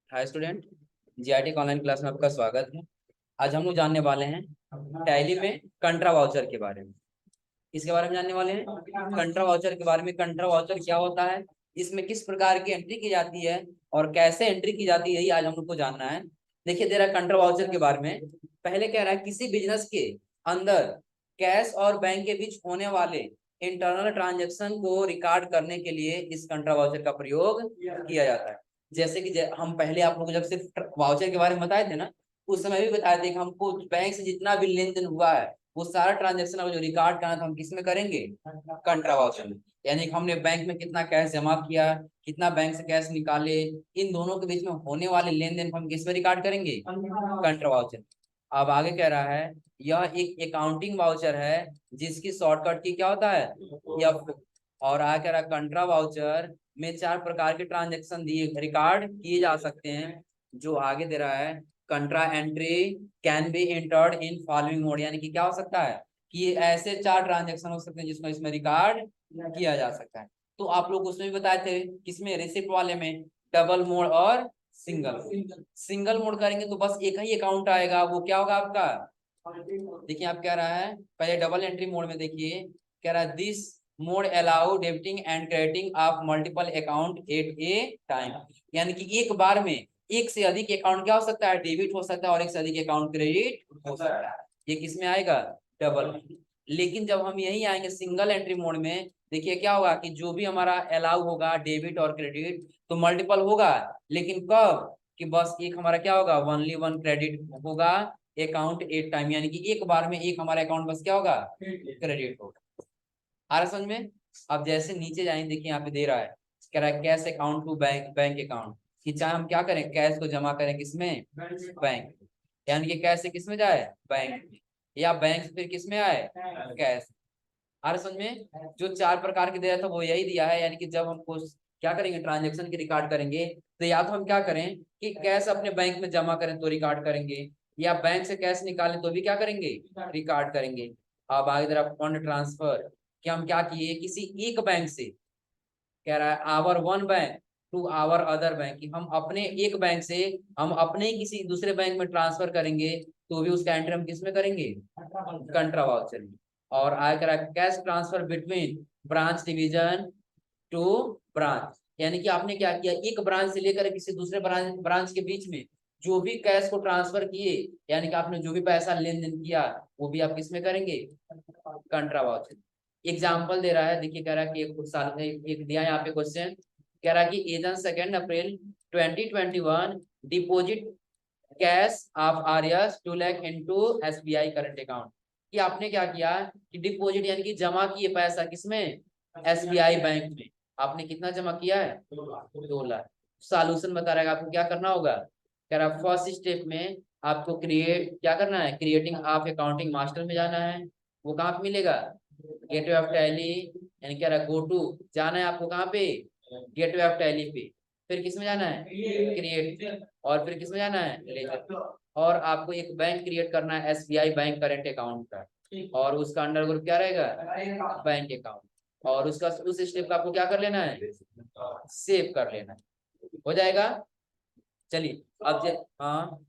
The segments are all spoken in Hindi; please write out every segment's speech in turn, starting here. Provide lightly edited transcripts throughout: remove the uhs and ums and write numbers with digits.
Hi student, GRT online class में आपका स्वागत है। आज हम लोग जानने वाले हैं टैली में कंट्रा वाउचर के बारे में। इसके बारे में जानने वाले हैं कंट्रा वाउचर के बारे में। कंट्रा वाउचर क्या होता है, इसमें किस प्रकार की एंट्री की जाती है और कैसे एंट्री की जाती है, यही आज हम लोग को जानना है। देखिए दे रहा है कंट्रा वाउचर के बारे में। पहले कह रहा है किसी बिजनेस के अंदर कैश और बैंक के बीच होने वाले इंटरनल ट्रांजेक्शन को रिकॉर्ड करने के लिए इस कंट्रा वाउचर का प्रयोग किया जाता है। जैसे कि हम पहले आप लोग को जब सिर्फ वाउचर के बारे में बताए थे ना, उस समय भी बताए थे कि हमको बैंक से जितना भी लेन देन हुआ है वो सारा ट्रांजेक्शन जो रिकॉर्ड करना था हम किस में करेंगे, कंट्रा वाउचर में। यानी कि हमने बैंक में कितना कैश जमा किया, कितना बैंक से कैश निकाले, इन दोनों के बीच में होने वाले लेन देन को हम किस में रिकॉर्ड करेंगे, कंट्रा वाउचर। अब आगे कह रहा है यह एक अकाउंटिंग वाउचर है जिसकी शॉर्टकट की क्या होता है, एफ। और आगे कह रहा है कंट्रा वाउचर में 4 प्रकार के ट्रांजेक्शन दिए रिकॉर्ड किए जा सकते हैं। जो आगे दे रहा है contra entry can be entered in following mode, यानी कि क्या हो सकता है कि ऐसे 4 ट्रांजेक्शन हो सकते हैं जिसमें इसमें रिकॉर्ड किया जा सकता है। तो आप लोग उसमें भी बताए थे किसमें, रिसिप्ट वाले में, डबल मोड और सिंगल। सिंगल मोड करेंगे तो बस एक ही अकाउंट आएगा, वो क्या होगा आपका। देखिए आप क्या रहा है, पहले डबल एंट्री मोड में देखिए क्या रहा है, this mode allow debiting and crediting of multiple account at a time. यानी कि एक बार में एक से अधिक अकाउंट क्या हो सकता है, डेबिट हो सकता है, और एक से अधिक अकाउंट क्रेडिट हो सकता है। ये किसमें आएगा, डबल। लेकिन जब हम यही आएंगे सिंगल एंट्री मोड में, देखिए क्या होगा कि जो भी हमारा अलाउ होगा डेबिट और क्रेडिट तो मल्टीपल होगा, लेकिन कब कि बस एक हमारा क्या होगा, ओनली वन क्रेडिट होगा अकाउंट एट टाइम। यानी कि एक बार में एक हमारा अकाउंट बस क्या होगा, क्रेडिट होगा। आ रहा समझ में। अब जैसे नीचे जाएंगे देखिए यहाँ पे दे रहा है, कह रहा है cash account to bank bank account, कि चाहे हम क्या करें कैश को जमा करें किसमें, बैंक। यानी कि कैश से किसमें जाए, बैंक में, या बैंक से फिर किसमें आए, कैश। आ रहा समझ में। जो 4 प्रकार के दिया था वो यही दिया है। यानी कि जब हमको क्या करेंगे ट्रांजेक्शन की रिकॉर्ड करेंगे तो या तो हम क्या करें कि कैश अपने बैंक में जमा करें तो रिकॉर्ड करेंगे, या बैंक से कैश निकालें तो भी क्या करेंगे, रिकॉर्ड करेंगे। अब आगे जरा फंड ट्रांसफर, कि हम क्या किए किसी एक बैंक से, कह रहा है our one bank to our other bank, कि हम अपने एक बैंक से हम अपने ही किसी दूसरे बैंक में ट्रांसफर करेंगे तो भी उसका एंट्री हम किस में करेंगे, कंट्रा वाउचर में। और आगे कह रहा है cash transfer between branch division to branch, यानी कि आपने क्या किया एक ब्रांच से लेकर किसी दूसरे ब्रांच के बीच में जो भी कैश को ट्रांसफर किए, यानी कि आपने जो भी पैसा लेन देन किया वो भी आप किसमें करेंगे, कंट्रा वाउचर। एग्जाम्पल दे रहा है, देखिए कह रहा है कि एक साल एक दिया है यहाँ पे क्वेश्चन, कह रहा है कि as on 2 April 2021 deposit cash of RS 2 lakh into SBI current account, कि आपने क्या किया कि डिपॉजिट यानी कि जमा किए पैसा किसमें, एसबीआई बैंक में। आपने कितना जमा किया है, 2 लाख। सॉल्यूशन बता रहा है आपको क्या करना होगा, कह रहा फर्स्ट स्टेप में आपको क्रिएट क्या करना है, क्रिएटिंग ऑफ अकाउंटिंग मास्टर में जाना है। वो कहाँ पे मिलेगा, गेटवे ऑफ टैली, यानी कह रहा गो टू जाना है आपको कहाँ पे, गेटवे ऑफ टैली पे। फिर किस में जाना है, क्रिएट, और फिर किस में जाना है, लेजर। और आपको एक बैंक क्रिएट करना है एसबीआई बैंक करंट अकाउंट का, और उसका अंडर ग्रुप क्या रहेगा, बैंक अकाउंट। और उसका उस स्टेप का आपको क्या कर लेना है, सेव कर लेना है, हो जाएगा। चलिए अब हाँ,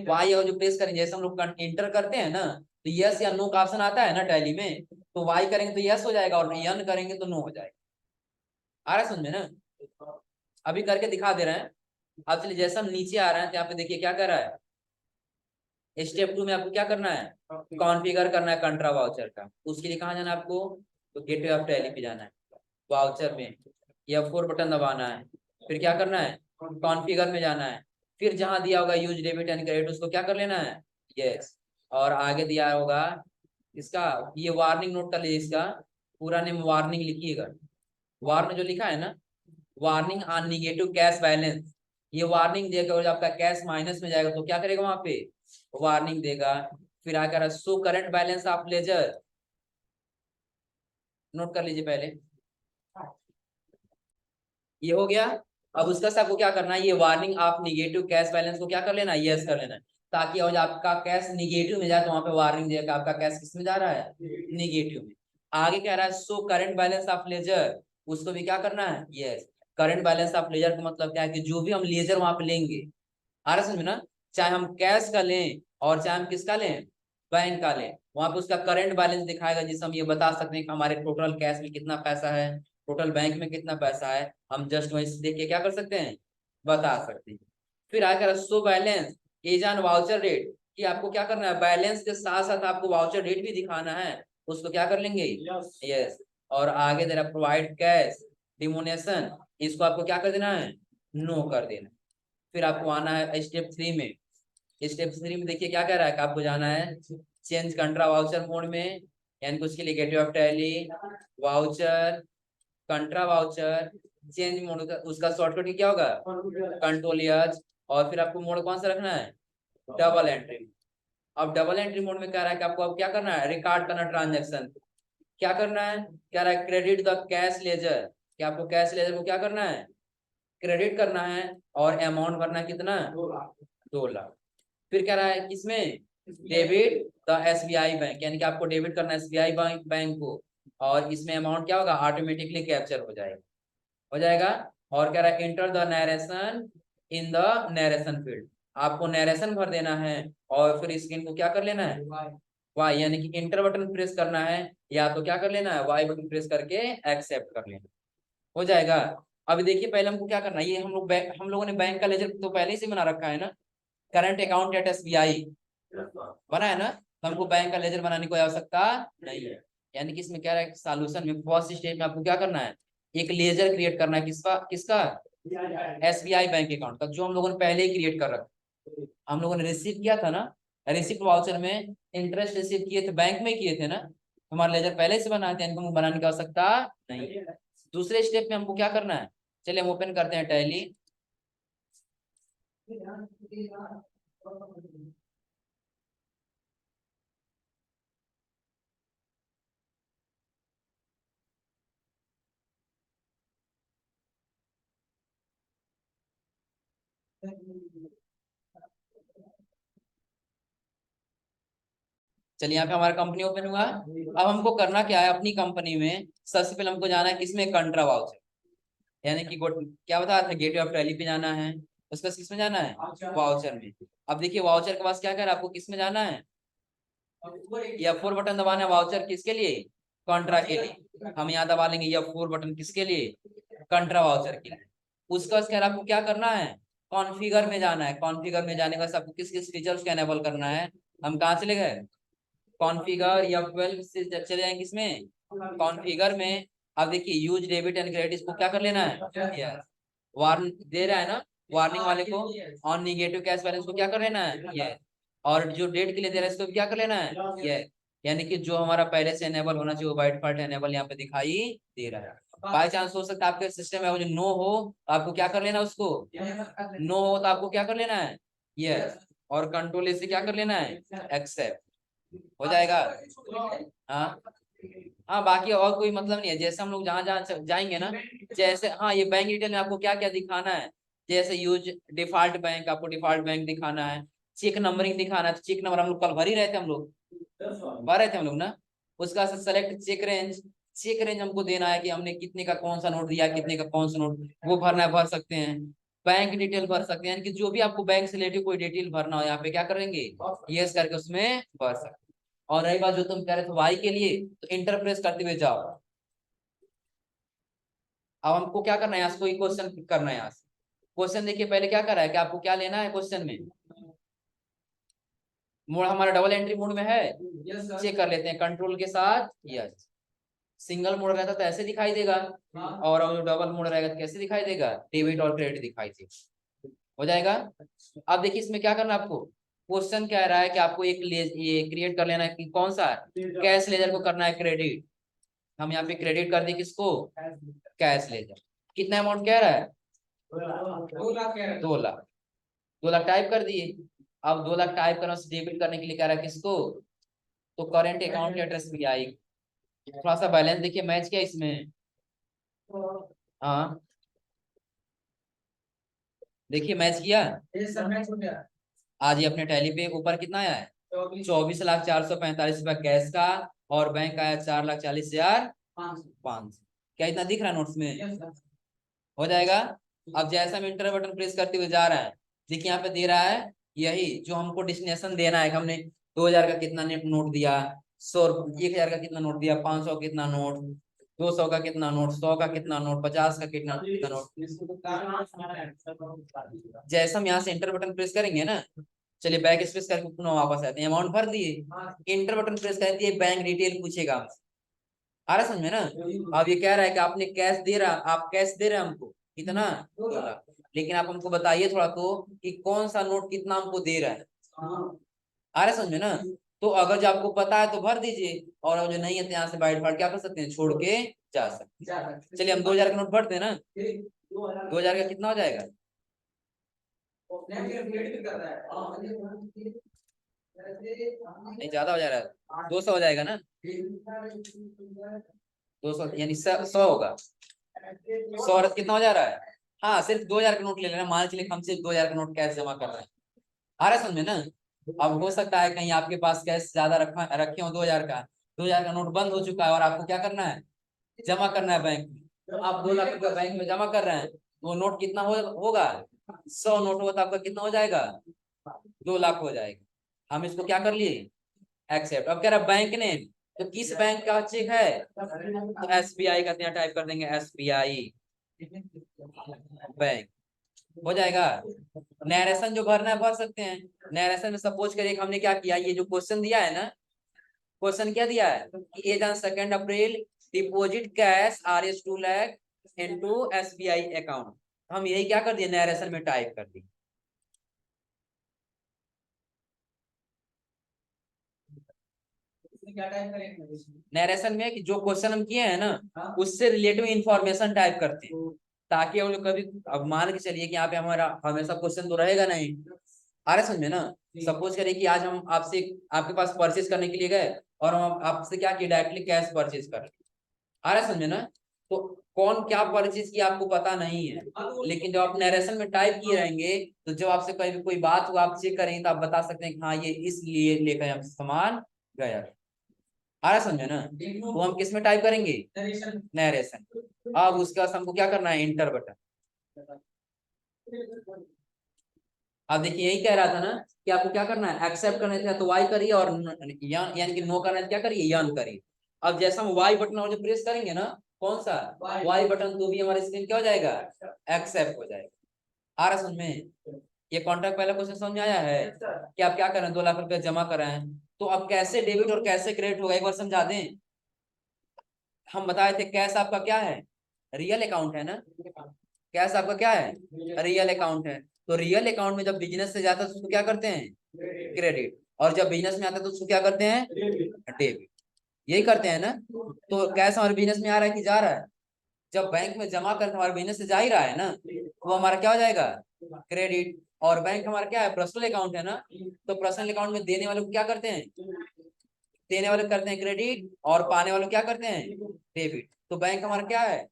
वाई और जो प्रेस करेंगे जैसे हम लोग इंटर करते हैं ना, तो यस या नो का ऑप्शन आता है ना टैली में, तो वाई करेंगे तो यस हो जाएगा और यन करेंगे तो नो हो जाएगा। आ रहा है समझ में ना, अभी करके दिखा दे रहे हैं। अब चलिए जैसे हम नीचे आ रहे हैं तो यहाँ पे देखिए क्या कर रहा है, स्टेप 2 में आपको क्या करना है, कॉन्फ़िगर करना है कंट्रा वाउचर का। उसके लिए कहाँ जाना है आपको, तो गेटवे ऑफ टैली पे जाना है, वाउचर में F4 बटन दबाना है, फिर क्या करना है, कॉन्फ़िगर में जाना है, फिर जहां दिया होगा यूज डेबिट एंड क्रेडिट उसको क्या कर लेना है, यस। और आगे दिया होगा इसका, ये वार्निंग नोट कर लीजिए, इसका पूरा नेम वार्निंग लिखिएगा। वार्न जो लिखा है ना, warning on negative cash balance, ये वार्निंग देगा और जब आपका कैश माइनस में जाएगा तो क्या करेगा वहां पे, वार्निंग देगा। फिर आकर show current balance of ledger, note कर लीजिए पहले, ये हो गया। अब उसका सबको क्या करना है, ये warning of negative cash balance को क्या कर लेना है, यस कर लेना है, ताकि और आपका कैश निगेटिव में जाए तो वहां पे वार्निंग देगा आपका कैश किस में जा रहा है, निगेटिव में। आगे कह रहा है show current balance of ledger, उसको भी क्या करना है, yes. Current balance of ledger का मतलब क्या है कि जो भी हम लेजर वहां पे लेंगे, आ रहा समझ में ना, चाहे हम कैश का लें और चाहे हम किसका लें, बैंक का लें, वहां पे उसका करंट बैलेंस दिखाएगा, जिससे हम ये बता सकते हैं कि हमारे टोटल कैश में कितना पैसा है, टोटल बैंक में कितना पैसा है। हम जस्ट वहीं से देख के क्या कर सकते हैं, बता सकते हैं। फिर आकर show balance as on voucher rate, कि आपको क्या करना है, बैलेंस के साथ साथ आपको वाउचर रेट भी दिखाना है, उसको क्या कर लेंगे, यस। और आगे दे रहा प्रोवाइड कैश डिमोनेशन, इसको आपको क्या कर देना है, नो कर देना। फिर आपको आना है स्टेप 3 में। स्टेप 3 में देखिए क्या कह रहा है कि आपको जाना है चेंज कंट्रा वाउचर मोड में, यानी कि उसके लिए gateway of tally voucher कंट्रा voucher change mode, उसका शॉर्टकट क्या होगा, कंट्रोल एच। और फिर आपको मोड कौन सा रखना है, डबल एंट्री। अब डबल एंट्री मोड में कह रहा है कि आपको अब क्या करना है, रिकॉर्ड करना ट्रांजेक्शन। क्या करना है, कह रहा है क्रेडिट द कैश लेजर, कि आपको कैश लेजर को क्या करना है, क्रेडिट करना है। और अमाउंट भरना है कितना, 2 लाख। फिर कह रहा है किसमें, डेबिट द एसबीआई बैंक, यानी कि आपको डेबिट करना है एसबीआई बैंक को। और इसमें अमाउंट क्या होगा, ऑटोमेटिकली कैप्चर हो जाएगा, हो जाएगा। और कह रहा है enter the narration in the narration field, आपको नरेशन भर देना है। और फिर स्क्रीन को क्या कर लेना है, वाई, यानी कि इंटर बटन प्रेस करना है, या तो क्या कर लेना है, वाई बटन प्रेस करके एक्सेप्ट कर लेना, हो जाएगा। अभी देखिए पहले हमको क्या करना है, ये हम लोगों ने बैंक का लेजर तो पहले ही से बना रखा है ना, करंट अकाउंट एट एसबीआई बना है ना, तो हमको बैंक का लेजर बनाने की कोई आवश्यकता नहीं है। यानी कि इसमें क्या है, सॉल्यूशन में फर्स्ट स्टेज में आपको क्या करना है, एक लेजर क्रिएट करना है, किसका किसका, एसबीआई बैंक अकाउंट का, जो हम लोगों ने पहले ही क्रिएट कर रखा। हम लोगों ने रिसीव किया था ना, रिसिप्ट वाउचर में इंटरेस्ट रिसीव किए थे, बैंक में किए थे ना, हमारा लेजर पहले से बना थे, इनको बनाने की आवश्यकता नहीं है। दूसरे स्टेप में हमको क्या करना है, चलिए हम ओपन करते हैं टैली। चलिए यहाँ पे हमारा कंपनी ओपन हुआ। अब हमको करना क्या है, अपनी कंपनी में सबसे पहले हमको जाना है किसमें, कंट्रा वाउचर, यानी कि क्या बता रहा था, गेटवे ऑफ टैली पे जाना है, उसका किसमें जाना है, वाउचर में। अब देखिए वाउचर के पास क्या कर, आपको किसमें जाना है, F4 बटन दबाना है वाउचर किसके लिए, कंट्रा के लिए। हम यहाँ दबा लेंगे F4 बटन किसके लिए, कंट्रा वाउचर के लिए। उसका क्या आपको क्या करना है, कॉन्फ़िगर में जाना है। कॉन्फ़िगर में जाने का आपको किस किस फीचर्स को एनेबल करना है, हम कहाँ चले गए, कॉन्फ़िगर F12 से चले जाएंगे इसमें कॉन्फ़िगर में। अब देखिए यूज डेबिट एंड क्रेडिट, इसको क्या कर लेना है, वार्न दे रहा है ना, वार्निंग वाले को ऑन निगेटिव कैश बैलेंस को क्या कर लेना है, ये। और जो डेट के लिए दे रहा है इसको क्या कर लेना है, ये। यानी कि जो हमारा पहले से एनेबल होना चाहिए वो बाइट पार्ट एनेबल यहाँ पे दिखाई दे रहा है। बाई चांस हो सकता है आपके सिस्टम में वो जो नो हो, तो आपको क्या कर लेना, उसको नो हो तो आपको क्या कर लेना है, ये। और कंट्रोल से क्या कर लेना है, एक्सेप्ट, हो जाएगा। हाँ हाँ, बाकी और कोई मतलब नहीं है। जैसे हम लोग जहाँ जहाँ जाएंगे ना, जैसे हाँ ये बैंक डिटेल में आपको क्या क्या दिखाना है, जैसे यूज डिफॉल्ट बैंक, आपको डिफॉल्ट बैंक दिखाना है, चेक नंबरिंग दिखाना है, तो चेक नंबर हम लोग कल भर ही रहे थे, हम लोग भर रहे थे हम लोग ना। उसका select cheque range, cheque range हमको देना है कि हमने कितने का कौन सा नोट दिया, कितने का कौन सा नोट, वो भरना है, भर सकते हैं। बैंक डिटेल भर सकते हैं, यानी कि जो भी आपको बैंक से रिलेटेड कोई डिटेल भरना हो यहाँ पे क्या करेंगे, यस करके उसमें भर सकते हैं। और रही बात जो तुम कह रहे थे वाई के लिए, तो इंटर प्रेस करते हुए जाओ। अब हमको क्या करना है, यहाँ से कोई क्वेश्चन करना है। यहाँ से क्वेश्चन देखिए पहले क्या कर रहा है कि आपको क्या लेना है क्वेश्चन में, मोड हमारा डबल एंट्री मोड में है, चेक कर लेते हैं कंट्रोल के साथ, यस। सिंगल मोड रहता तो ऐसे दिखाई देगा, और डबल मोड रहेगा तो कैसे दिखाई देगा, डेबिट और क्रेडिट दिखाई देगा, हो जाएगा। अब देखिए इसमें क्या करना है आपको, क्वेश्चन कह रहा है कि आपको ये क्रिएट कर लेना है कि कौन सा, कैश लेजर को करना है क्रेडिट। हम यहाँ पे क्रेडिट कर दिए किसको, कैश लेजर। कितना अमाउंट कह रहा है, 2 लाख। 2 लाख टाइप कर दिए। अब 2 लाख टाइप करना, डेबिट करने के लिए कह रहा है किसको, तो करेंट अकाउंट एड्रेस भी आई। थोड़ा सा बैलेंस देखिए मैच किया इसमें, हाँ देखिए मैच किया। आज ये अपने टैली पे ऊपर कितना आया है, 24,445,000 कैश का, और बैंक आया 4,40,500। क्या इतना दिख रहा है नोट्स में, हो जाएगा। अब जैसा हम इंटर बटन प्रेस करते हुए जा रहे हैं, देखिए यहाँ पे दे रहा है यही जो हमको डेस्टिनेशन देना है। हमने 2000 का कितना नोट दिया, 100, 1000 का कितना नोट दिया, 500 का कितना नोट, 200 का कितना नोट, 100 का कितना नोट, 50 का कितना कितना नोट। जैसे हम यहाँ से इंटर बटन प्रेस करेंगे ना, चलिए बैक स्पेस करके पुनः वापस आते हैं, अमाउंट भर दिए, इंटर बटन प्रेस कर दिए, बैंक डिटेल पूछेगा हमसे। आ रहा समझ में ना। अब ये कह रहा है कि आपने कैश दे रहा, आप कैश दे रहे हैं हमको कितना, 2 लाख, लेकिन आप हमको बताइए थोड़ा तो कि कौन सा नोट कितना हमको दे रहा है। आ रहा समझ में ना। तो अगर जो आपको पता है तो भर दीजिए, और जो नहीं है तो यहाँ से बाइट फाड़ क्या कर सकते हैं, छोड़ के जा सकते हैं। चलिए हम 2000 का नोट भरते हैं ना, 2000 का कितना हो जाएगा, नहीं ज्यादा हो जा रहा है, 200 हो जाएगा ना, 200 यानी 100 होगा, 100 कितना हो जा रहा है। हाँ सिर्फ 2000 का नोट ले लेना, मान चलिए हम सिर्फ 2000 का नोट कैश जमा कर रहे हैं। आ रहा समझ में ना। अब हो सकता है कहीं आपके पास कैश ज्यादा रखे हो, 2000 का, 2000 का नोट बंद हो चुका है और आपको क्या करना है, जमा करना है बैंक में। तो आप 2 लाख रुपया बैंक में जमा कर रहे हैं, वो नोट कितना होगा, 100 नोट होगा तो आपका कितना हो जाएगा, 2 लाख हो जाएगा। हम इसको क्या कर लिए, एक्सेप्ट। अब कह रहा बैंक ने, तो किस बैंक का चेक है, तो SBI का, यहाँ टाइप कर देंगे SBI बैंक, हो जाएगा। नरेशन जो भरना है भर सकते हैं। नरेशन में सपोज करिए हमने क्या किया, ये जो क्वेश्चन दिया है ना, क्वेश्चन क्या दिया है कि as on 2 April deposit cash RS 2 lakh into SBI account. हम यही क्या कर दिए, नरेशन में टाइप कर दिए। नरेशन में कि जो क्वेश्चन हम किए हैं ना, उससे रिलेटिव इंफॉर्मेशन टाइप करते हैं, ताकि हम लोग कभी, अब मान के चलिए कि यहाँ पे हमारा हमेशा क्वेश्चन तो रहेगा नहीं। आ रहा समझ में ना। सपोज करिए कि आज हम आपसे, आपके पास परचेज करने के लिए गए और हम आपसे क्या किए, डायरेक्टली कैश परचेज कर। आ रहा समझ में ना। तो कौन क्या परचेज किया आपको पता नहीं है, लेकिन जब आप नरेशन में टाइप किए रहेंगे, तो जब आपसे कहीं कोई बात हुआ, आप चेक करेंगे तो आप बता सकते हैं कि हाँ ये इसलिए लेकर हम सामान गया। आ रहा समझे ना। तो हम किस में टाइप करेंगे, नरेशन। अब उसके बाद हमको क्या करना है, इंटर बटन। अब देखिए यही कह रहा था ना कि आपको क्या करना है, एक्सेप्ट करना था तो वाई करिए, और यानी कि नो करना है क्या करिए, यन करिए। अब जैसा हम वाई बटन और जो प्रेस करेंगे ना, कौन सा वाई बटन, तो भी हमारे स्क्रीन क्या हो जाएगा, एक्सेप्ट हो जाएगा। आ रहा समझ में। ये कॉन्ट्रैक्ट पहला क्वेश्चन समझ में आया है कि आप क्या कर रहे हैं, 2 लाख रुपया जमा कर रहे हैं, तो अब कैसे डेबिट और कैसे क्रेडिट होगा एक बार समझा दें। हम बताए थे कैश आपका क्या है, रियल अकाउंट है ना, कैश आपका क्या है, रियल अकाउंट है। तो रियल अकाउंट में जब बिजनेस से जाता है तो उसको क्या करते हैं, क्रेडिट, और जब बिजनेस में आता है तो उसको क्या करते हैं, डेबिट। यही करते हैं ना। तो कैश हमारे बिजनेस में आ रहा है कि जा रहा है, जब बैंक में जमा करते हमारे बिजनेस से जा ही रहा है ना, वो हमारा क्या हो जाएगा, क्रेडिट। और बैंक हमारा क्या है, पर्सनल अकाउंट है ना, तो पर्सनल अकाउंट में देने वाले को क्या करते हैं, देने वाले करते हैं क्रेडिट, और पाने वाले क्या करते हैं, डेबिट। तो बैंक हमारा क्या है,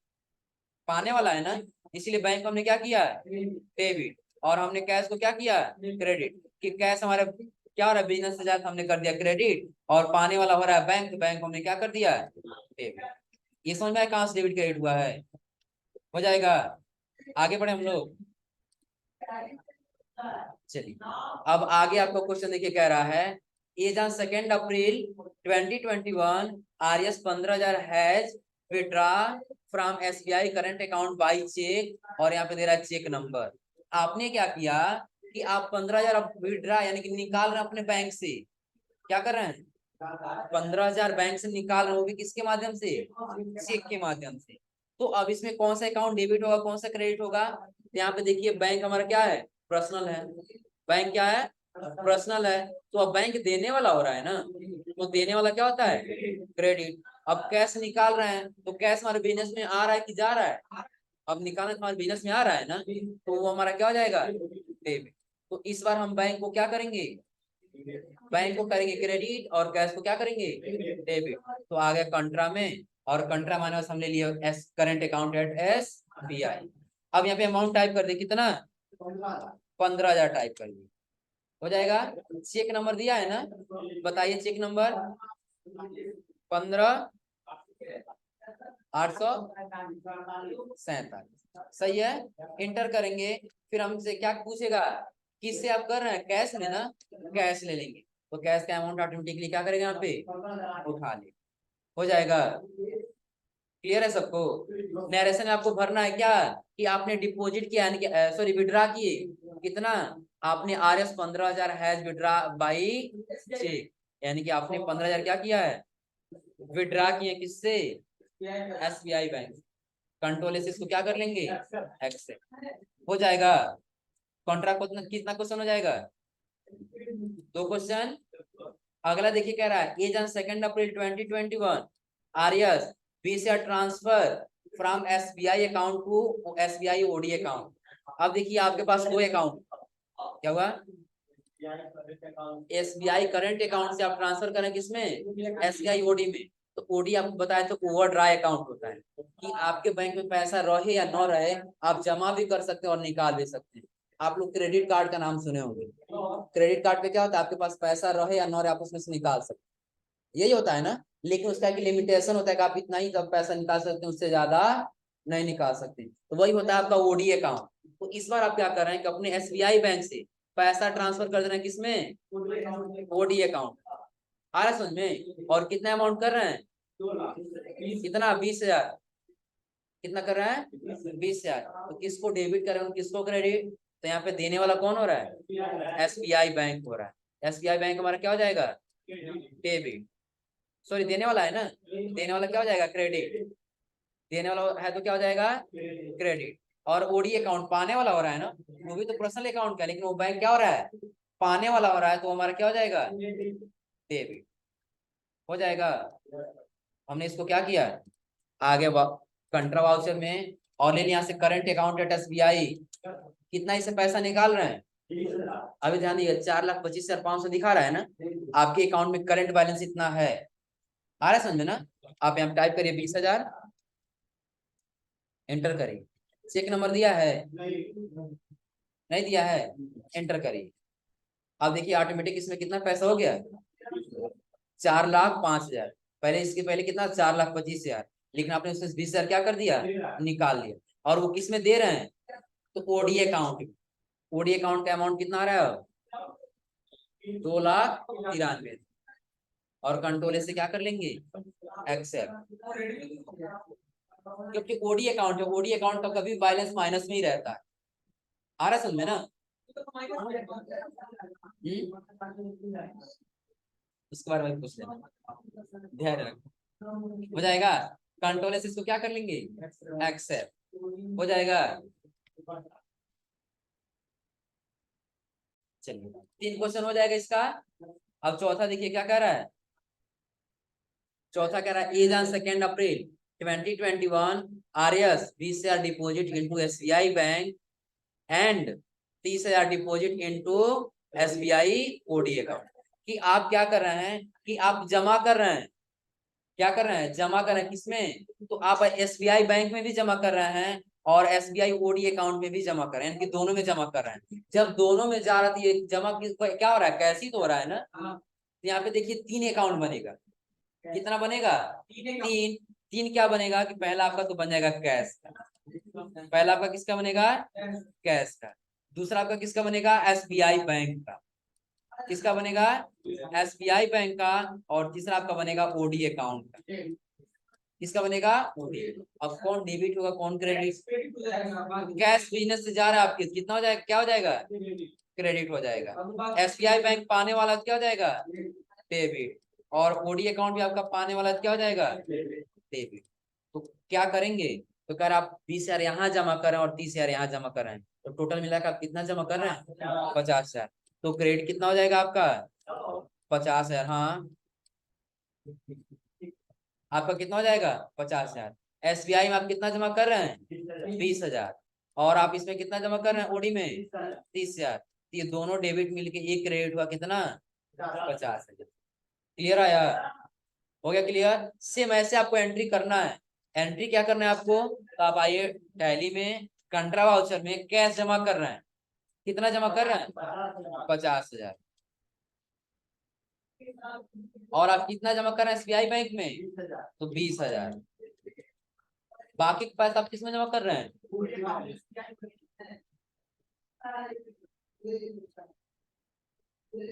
पाने वाला है ना, इसीलिए बैंक को हमने क्या किया है, डेबिट, और हमने कैश को क्या किया, क्रेडिट। कि कैश हमारे क्या हो रहा है, बिजनेस से जाकर हमने कर दिया क्रेडिट, और पाने वाला हो रहा है बैंक, तो बैंक को हमने क्या कर दिया, डेबिट। ये समझ में आया कहाँ से डेबिट क्रेडिट हुआ है। हो जाएगा। आगे बढ़े हम लोग। चलिए अब आगे आपको क्वेश्चन देखिए, कह रहा है as on 2 April 2021 RS 15,000 has withdraw from SBI current account by cheque, और यहाँ पे दे रहा है चेक नंबर। आपने क्या किया कि आप 15,000 विड्रॉ यानी कि निकाल रहे हैं अपने बैंक से, क्या कर रहे हैं, 15,000 बैंक से निकाल रहे हैं, वो भी किसके माध्यम से, चेक के माध्यम से। तो अब इसमें कौन सा अकाउंट डेबिट होगा, कौन सा क्रेडिट होगा। यहाँ पे देखिए बैंक हमारा क्या है, पर्सनल है, बैंक क्या है, पर्सनल है। तो अब बैंक देने वाला हो रहा है ना, तो देने वाला क्या होता है, क्रेडिट। अब कैश निकाल रहे हैं, तो कैश हमारे बिजनेस में आ रहा है कि जा रहा है, अब निकालना हमारे बिजनेस में आ रहा है ना, तो वो हमारा क्या हो जाएगा, डेबिट। तो इस बार हम बैंक को क्या करेंगे, बैंक को करेंगे क्रेडिट, और कैश को क्या करेंगे, डेबिट। तो आ गया कंट्रा में, और कंट्रा माइनस हमने लिया as current account at SBI। अब यहाँ पे अमाउंट टाइप कर दे कितना, 15,000 टाइप कर दिए, हो जाएगा। चेक नंबर दिया है ना, बताइए चेक नंबर, 15,847। सही है, इंटर करेंगे। फिर हमसे क्या पूछेगा, किससे आप कर रहे हैं, कैश में ना, कैश ले लेंगे। तो कैश का अमाउंट ऑटोमेटिकली क्या करेगा यहाँ पे, उठा ले, हो जाएगा। क्लियर है सबको। नरेशन में आपको भरना है क्या, कि आपने डिपॉजिट किया, यानी कि सॉरी विड्रा किए कितना, आपने RS 15,000 has withdraw by cheque, यानी कि आपने 15,000 क्या किया है, विड्रा किए, किससे, SBI बैंक। कंट्रोल से इसको क्या कर लेंगे, एक्स से, हो जाएगा। कॉन्ट्रैक्ट को कितना क्वेश्चन हो जाएगा, 2 क्वेश्चन। अगला देखिए कह रहा है, as on 2 April 2021 RS BCR transfer from SBI account to SBI OD account. अब देखिए आपके पास दो अकाउंट, क्या हुआ, SBI करंट अकाउंट से आप ट्रांसफर करें किसमें, SBI OD में। तो OD आपको बताया तो ओवर ड्राई अकाउंट होता है, कि आपके बैंक में पैसा रहे या न रहे, आप जमा भी कर सकते हैं और निकाल भी सकते हैं। आप लोग क्रेडिट कार्ड का नाम सुने होंगे, क्रेडिट कार्ड पे क्या होता है, आपके पास पैसा रहे या न रहे, आप उसमें से निकाल सकते हैं, यही होता है ना। लेकिन उसका एक लिमिटेशन होता है कि आप इतना ही तब पैसा निकाल सकते हैं, उससे ज्यादा नहीं निकाल सकते। तो वही होता है आपका OD अकाउंट। तो इस बार आप क्या कर रहे हैं कि अपने SBI बैंक से पैसा ट्रांसफर कर दे रहे हैं किसमें, OD अकाउंट। आ रहा है समझ में। और कितना अमाउंट कर रहे हैं, कितना, 20,000। कितना कर रहा है, 20,000। तो किसको डेबिट कर रहे हैं, किसको क्रेडिट। तो यहाँ पे देने वाला कौन हो रहा है, SBI बैंक हो रहा है। SBI बैंक हमारा क्या हो जाएगा, डेबिट, सॉरी देने वाला है ना, देने वाला क्या हो जाएगा, क्रेडिट। देने वाला है तो क्या हो जाएगा, क्रेडिट। और OD अकाउंट पाने वाला हो रहा है ना, वो भी तो पर्सनल अकाउंट का, लेकिन वो बैंक क्या हो रहा है, पाने वाला हो रहा है, तो हमारा क्या हो जाएगा, डेबिट, हो जाएगा। हमने इसको क्या किया, आगे कंट्रा वाउचर में ऑनलाइन यहाँ से करंट अकाउंट एट SBI, कितना इसे पैसा निकाल रहे हैं, अभी ध्यान दिए 4,25,500 दिखा रहा है ना, आपके अकाउंट में करंट बैलेंस इतना है। आ रहा है समझ में ना। आप यहाँ टाइप करिए 20,000, एंटर करिए। चेक नंबर दिया है, नहीं दिया है, एंटर करिए। अब देखिए ऑटोमेटिक इसमें कितना पैसा हो गया, 4,05,000। पहले इसके पहले कितना, 4,25,000, लेकिन आपने उसमें 20,000 क्या कर दिया, निकाल लिया। और वो किस में दे रहे हैं, तो OD अकाउंट। OD अकाउंट का अमाउंट कितना आ रहा है, 2,93,000। और कंट्रोल से क्या कर लेंगे, एक्सेप्ट, क्योंकि OD अकाउंट है, OD अकाउंट का कभी बैलेंस माइनस में ही रहता है। आ रहा समझ में ना। उसके बारे में पूछ लेना, ध्यान रखो, हो जाएगा। कंट्रोल से इसको क्या कर लेंगे, एक्सेप्ट, हो जाएगा। चलिए 3 क्वेश्चन हो जाएगा इसका। अब चौथा देखिए क्या कह रहा है, चौथा कह रहा है, as on 2 April 2021 RS 20,000 deposit into SBI bank and 30,000 deposit into SBI OD account. कि आप क्या कर रहे हैं, कि आप जमा कर रहे हैं, क्या कर रहे हैं, जमा कर रहे हैं किसमें, तो आप SBI बैंक में भी जमा कर रहे हैं और SBI OD अकाउंट में भी जमा कर रहे हैं, यानी कि दोनों में जमा कर रहे हैं। जब दोनों में जा रहा है जमा क्या हो रहा है, कैसे तो हो रहा है ना। तो यहाँ पे देखिए 3 अकाउंट बनेगा, कितना बनेगा, 3। 3 क्या बनेगा, कि पहला आपका तो बन जाएगा कैश का, पहला आपका किसका बनेगा, कैश का। दूसरा आपका किसका बनेगा, SBI बैंक का। किसका बनेगा, SBI बैंक का। और तीसरा आपका बनेगा OD अकाउंट का। किसका बनेगा, OD। अब कौन डेबिट होगा, कौन क्रेडिट, कैश बिजनेस से जा रहा है आपके, कितना हो जाएगा, क्या हो जाएगा, क्रेडिट हो जाएगा। SBI बैंक पाने वाला क्या हो जाएगा, डेबिट। और OD अकाउंट भी आपका पाने वाला क्या हो जाएगा, डेबिट। तो क्या करेंगे, तो कह रहे आप 20,000 यहाँ जमा करें और 30,000 यहाँ जमा करें, तो टोटल मिलाकर आप कितना जमा कर रहे हैं, 50,000। तो क्रेडिट कितना हो जाएगा आपका, 50,000। हाँ आपका कितना हो जाएगा, 50,000। SBI में आप कितना जमा कर रहे हैं, 20,000। और आप इसमें कितना जमा कर रहे हैं, OD में 30,000। तो ये दोनों डेबिट मिलके एक क्रेडिट हुआ कितना, 50,000। क्लियर आया, हो गया क्लियर। सेम ऐसे आपको एंट्री करना है। एंट्री क्या करना है आपको, तो आप आइए टैली में, कंट्रा वाउचर में कैश जमा कर रहे हैं, कितना जमा कर रहे हैं, 50,000। और आप कितना जमा कर रहे हैं SBI बैंक में, तो 20,000। बाकी का पैसा आप किसमें जमा कर रहे हैं?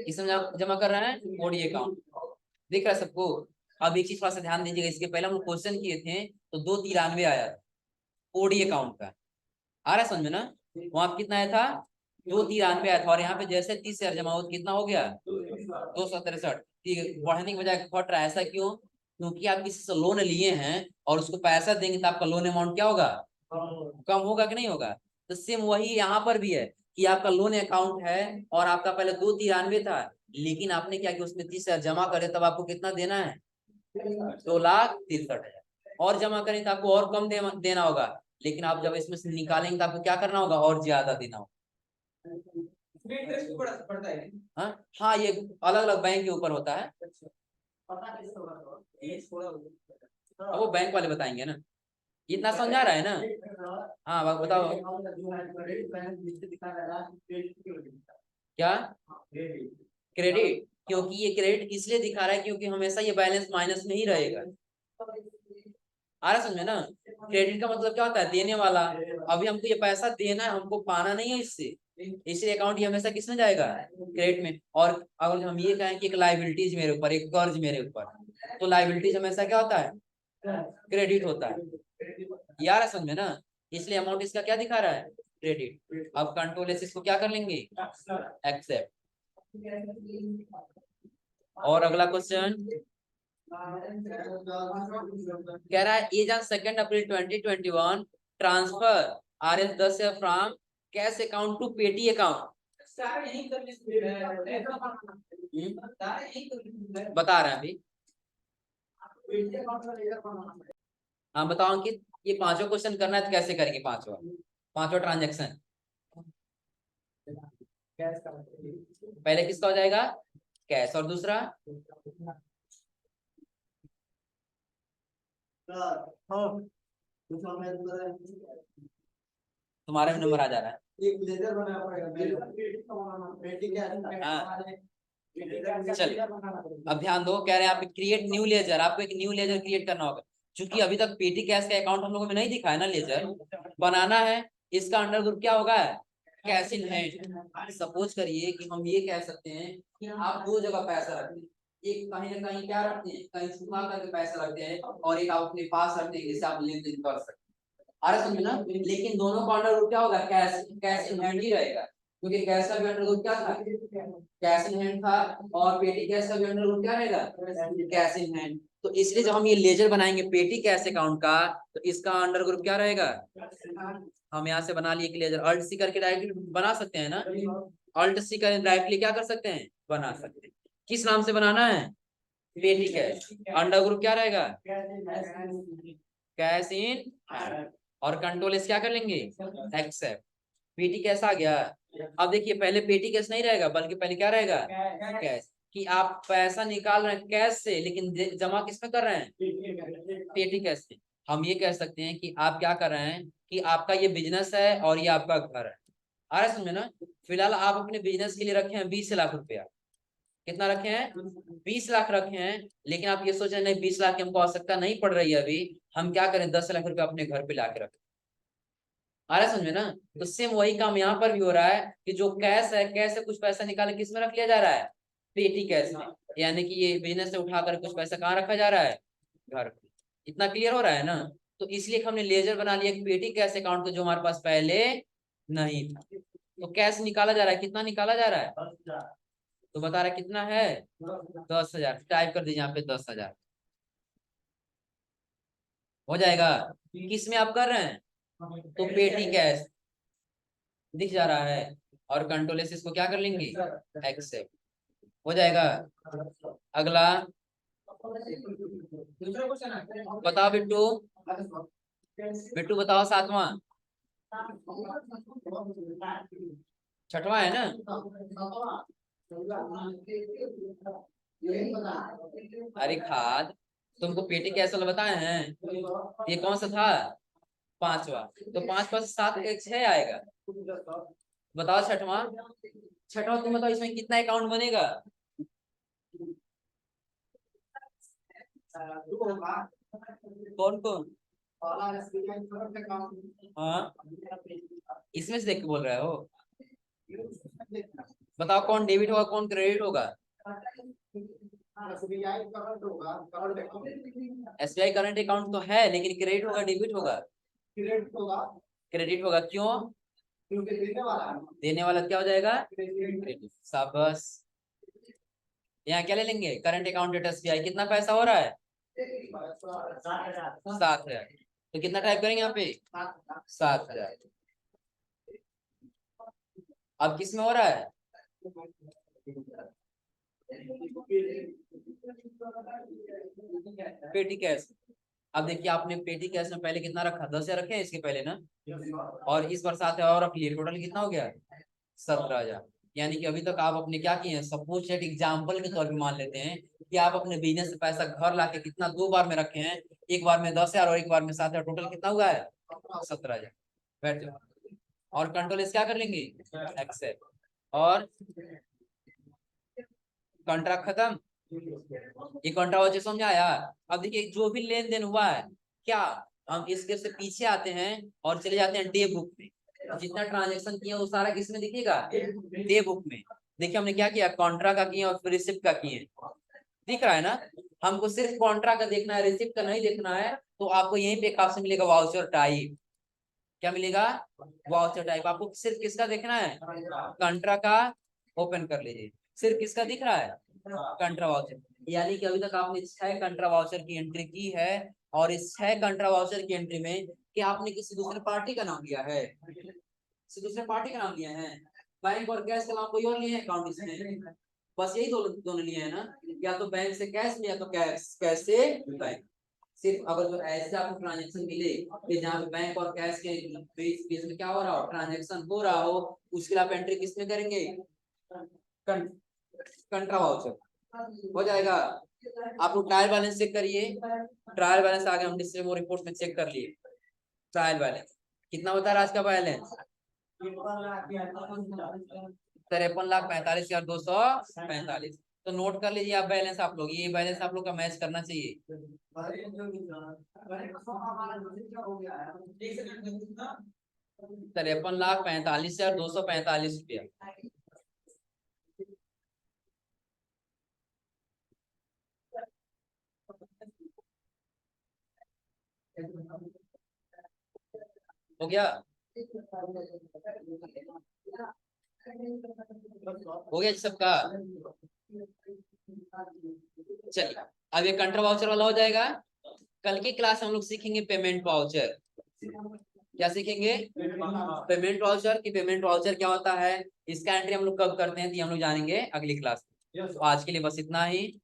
किसमें जमा कर रहे हैं? OD account. दिख रहा है सबको? अब एक चीज थोड़ा सा ध्यान दीजिएगा, इसके पहले हम लोग क्वेश्चन किए थे तो 293 आया था ओडी अकाउंट का। आ रहा है समझ में ना? वहां पे कितना आया था? 293 आया था, और यहाँ पे जैसे 30,000 जमा हो तो कितना हो गया? 263। ठीक है, बढ़ने की बजाय घट रहा है, ऐसा क्यों? क्योंकि आप किसी से लोन लिए हैं और उसको पैसा देंगे तो आपका लोन अमाउंट क्या होगा? कम होगा कि नहीं होगा? तो सेम वही यहाँ पर भी है कि आपका लोन अकाउंट है और आपका पहले 293 था, लेकिन आपने क्या किया, उसमें 30,000 जमा करे, तब आपको कितना देना है? 2,63,000। और जमा करें तो आपको और कम देना होगा, लेकिन आप जब इसमें से निकालेंगे तो आपको क्या करना होगा? और ज्यादा देना होगा। हाँ हाँ, ये अलग अलग बैंक के ऊपर होता है, अब वो बैंक वाले बताएंगे ना। इतना समझा रहा है ना? हाँ बताओ क्या? क्रेडिट, क्योंकि ये क्रेडिट इसलिए दिखा रहा है क्योंकि हमेशा ये बैलेंस माइनस में ही रहेगा। आ रहा समझ में ना? क्रेडिट का मतलब क्या होता है? देने वाला। अभी हमको ये पैसा देना है, हमको पाना नहीं है इससे, इसलिए अकाउंट ये हमेशा किसमें जाएगा? क्रेडिट में। और अगर हम ये कहें कि एक लाइबिलिटीज मेरे ऊपर, एक कर्ज मेरे ऊपर, तो लाइबिलिटीज हमेशा क्या होता है? क्रेडिट होता है। यार समझ में ना? इसलिए अमाउंट इसका क्या दिखा रहा है? क्रेडिट। अब कंट्रोल एस इसको क्या कर लेंगे? एक्सेप्ट। और अगला क्वेश्चन कह रहा है as on 2 April 2021 transfer RS10 from cash account to petty account. बता रहे हैं अभी। हाँ बताओ अंकित, ये पांचों क्वेश्चन करना है तो कैसे करेंगे? पांचों पांचों ट्रांजेक्शन पहले किसका हो जाएगा? कैश। और दूसरा? तुम्हारा भी नंबर आ जा रहा है। हाँ चलिए, अब ध्यान दो। कह रहे हैं आप क्रिएट न्यू लेजर, आपको एक न्यू लेजर क्रिएट करना होगा। क्योंकि अभी तक पेटी कैश का अकाउंट हम लोगों में नहीं दिखा है ना, लेजर बनाना है। इसका अंडर ग्रुप क्या होगा? Cash in hand. सपोज करिए कि हम ये कह सकते हैं कि आप दो जगह पैसा रखते हैं, एक कहीं ना कहीं क्या रखते हैं, कहीं छुपा करके पैसा रखते हैं, और एक आप अपने पास रखते हैं जिससे आप लेन देन कर सकते हैं। अरे समझे ना? लेकिन दोनों का अंडर ग्रुप क्या होगा? कैश, कैश इन हैंड ही रहेगा, क्योंकि कैश का भी अंडर ग्रुप क्या था? कैश इन हैंड था। और पेटी कैश का भी अंडर ग्रुप क्या रहेगा? Cash in hand. तो इसलिए जब हम ये लेजर बनाएंगे पेटी कैश अकाउंट का, तो इसका अंडर ग्रुप क्या रहेगा? हम यहाँ से बना लिए कि लेजर, अल्ट सी करके डायरेक्टली बना सकते हैं ना? अल्ट सी कर डायरेक्टली क्या कर सकते हैं? बना सकते हैं। किस नाम से बनाना है? पेटी कैश। अंडर ग्रुप क्या रहेगा? Cash in. और कंट्रोल एस क्या कर लेंगे? एक्सेप्ट। पेटी कैश आ गया। अब देखिए, पहले पेटी कैश नहीं रहेगा, बल्कि पहले क्या रहेगा? कैश। कि आप पैसा निकाल रहे हैं कैश से, लेकिन जमा किसमें कर रहे हैं? पेटी कैश से। हम ये कह सकते हैं कि आप क्या कर रहे हैं कि आपका ये बिजनेस है और ये आपका घर है। आ रहा है समझे ना? फिलहाल आप अपने बिजनेस के लिए रखे हैं 20 लाख रुपया। कितना रखे हैं? 20 लाख रखे हैं। लेकिन आप ये सोच रहे हैं नहीं, 20 लाख की हमको आवश्यकता नहीं पड़ रही है अभी, हम क्या करें, 10 लाख रुपया अपने घर पे लाके रखें। आ रहा है समझ में ना? तो सेम वही काम यहाँ पर भी हो रहा है कि जो कैश है, कैश से कुछ पैसा निकाल के किस में रख लिया जा रहा है? पेटी कैश में। यानी कि ये बिजनेस से उठाकर कुछ पैसा कहाँ रखा जा रहा है? घर पे। इतना क्लियर हो रहा है ना? तो इसलिए हमने लेजर बना लिया पेटी कैश अकाउंट को, जो हमारे पास पहले नहीं था। तो कैश निकाला जा रहा है, कितना निकाला जा रहा है? तो बता रहा है कितना है? 10,000। टाइप कर दीजिए यहाँ पे 10,000 हो जाएगा। किस में आप कर रहे हैं? तो पेटी कैश दिख जा रहा है। और कंट्रोल से इसको क्या कर लेंगे? एक्सेप्ट। हो जाएगा। अगला बताओ बिट्टू। बिट्टू बताओ, सातवां छठवां है ना? अरे खाद, तुमको पेटी कैसे बताए हैं? ये कौन सा था? पांचवा। तो 5 + 7 एक 6 आएगा। बताओ छठवां। छठवां तुम बताओ, इसमें कितना अकाउंट बनेगा? कौन कौन? हाँ, इसमें से देख के बोल रहे हो? बताओ कौन डेबिट होगा कौन क्रेडिट होगा? एसबीआई करंट अकाउंट तो है, लेकिन क्रेडिट होगा डेबिट होगा? क्रेडिट होगा। क्यों? देने वाला क्या हो जाएगा? क्रेडिट। शाबाश। यहाँ क्या ले लेंगे? Current account at SBI. कितना पैसा हो रहा है? 7,000। तो कितना टाइप करेंगे यहाँ पे? 7,000। अब किस में हो रहा है? पेटी कैश। अब देखिए, आपने पेटी कैश में पहले कितना रखा? 10,000 रखे हैं इसके पहले ना, और इस बार 7,000 और रख लिए। टोटल कितना हो गया? 17,000। यानी कि अभी तक आप अपने क्या किए हैं? सपोज एक एग्जाम्पल के तौर पे मान लेते हैं कि आप अपने बिजनेस से पैसा घर लाके कितना 2 बार में रखे हैं। एक बार में 10,000 और एक बार में 7,000। टोटल कितना हुआ है? 17,000। बैठ जाओ। और कंट्रोल इस क्या कर लेंगे? एक्सेप्ट। और कॉन्ट्रैक्ट खत्म। ये कॉन्ट्रा वाउचर समझ आया? अब देखिए, जो भी लेन देन हुआ है, क्या हम इसके से पीछे आते हैं और चले जाते हैं डे बुक में। जितना ट्रांजेक्शन किया वो सारा किसमें दिखेगा? डे बुक में। देखिए हमने क्या किया? कॉन्ट्रा का किया और फिर रिसिप्ट का किए। दिख रहा है ना? हमको सिर्फ कॉन्ट्रा का देखना है, रिसिप्ट का नहीं देखना है। तो आपको यहीं पे एक ऑप्शन मिलेगा, वाउचर टाइप। क्या मिलेगा? Voucher type. आपको सिर्फ किसका देखना है? कंट्रा का। ओपन कर लीजिए। सिर्फ किसका दिख रहा है? कंट्रा वाउचर। यानी कि अभी तक आपने 6 कंट्रा वाउचर की एंट्री की है। और इस 6 कंट्रा वाउचर की एंट्री में क्या आपने किसी दूसरे पार्टी का नाम लिया है? किसी दूसरे पार्टी का नाम लिया है? बैंक और कैश के अलावा कोई और लिए है अकाउंट इसमें? बस यही दोनों लिए है ना? या तो बैंक से कैश में, या तो कैश से बैंक। सिर्फ अगर जो ऐसे आपको ट्रांजेक्शन मिले कि जहाँ पे बैंक और कैश के बीच बीच में क्या हो रहा हो, ट्रांजेक्शन हो रहा हो, उसके लिए आप एंट्री किस में करेंगे? कंट्रा वाउचर। हो जाएगा। आप लोग ट्रायल बैलेंस चेक करिए। ट्रायल बैलेंस आगे हम डिस्ट्रीब्यूट रिपोर्ट में चेक कर लिए। ट्रायल बैलेंस कितना बता रहा है आज का बैलेंस? 53,45,245। तो नोट कर लीजिए आप बैलेंस। आप लोग ये बैलेंस आप लोग का मैच करना चाहिए। 53,45,245 रुपया। हो गया? हो गया सबका? चलिए, अब ये कंट्रा वाउचर वाला हो जाएगा। कल की क्लास हम लोग सीखेंगे पेमेंट वाउचर। क्या सीखेंगे? Payment voucher. की पेमेंट वाउचर क्या होता है, इसका एंट्री हम लोग कब करते हैं, तो हम लोग जानेंगे अगली क्लास में। तो आज के लिए बस इतना ही।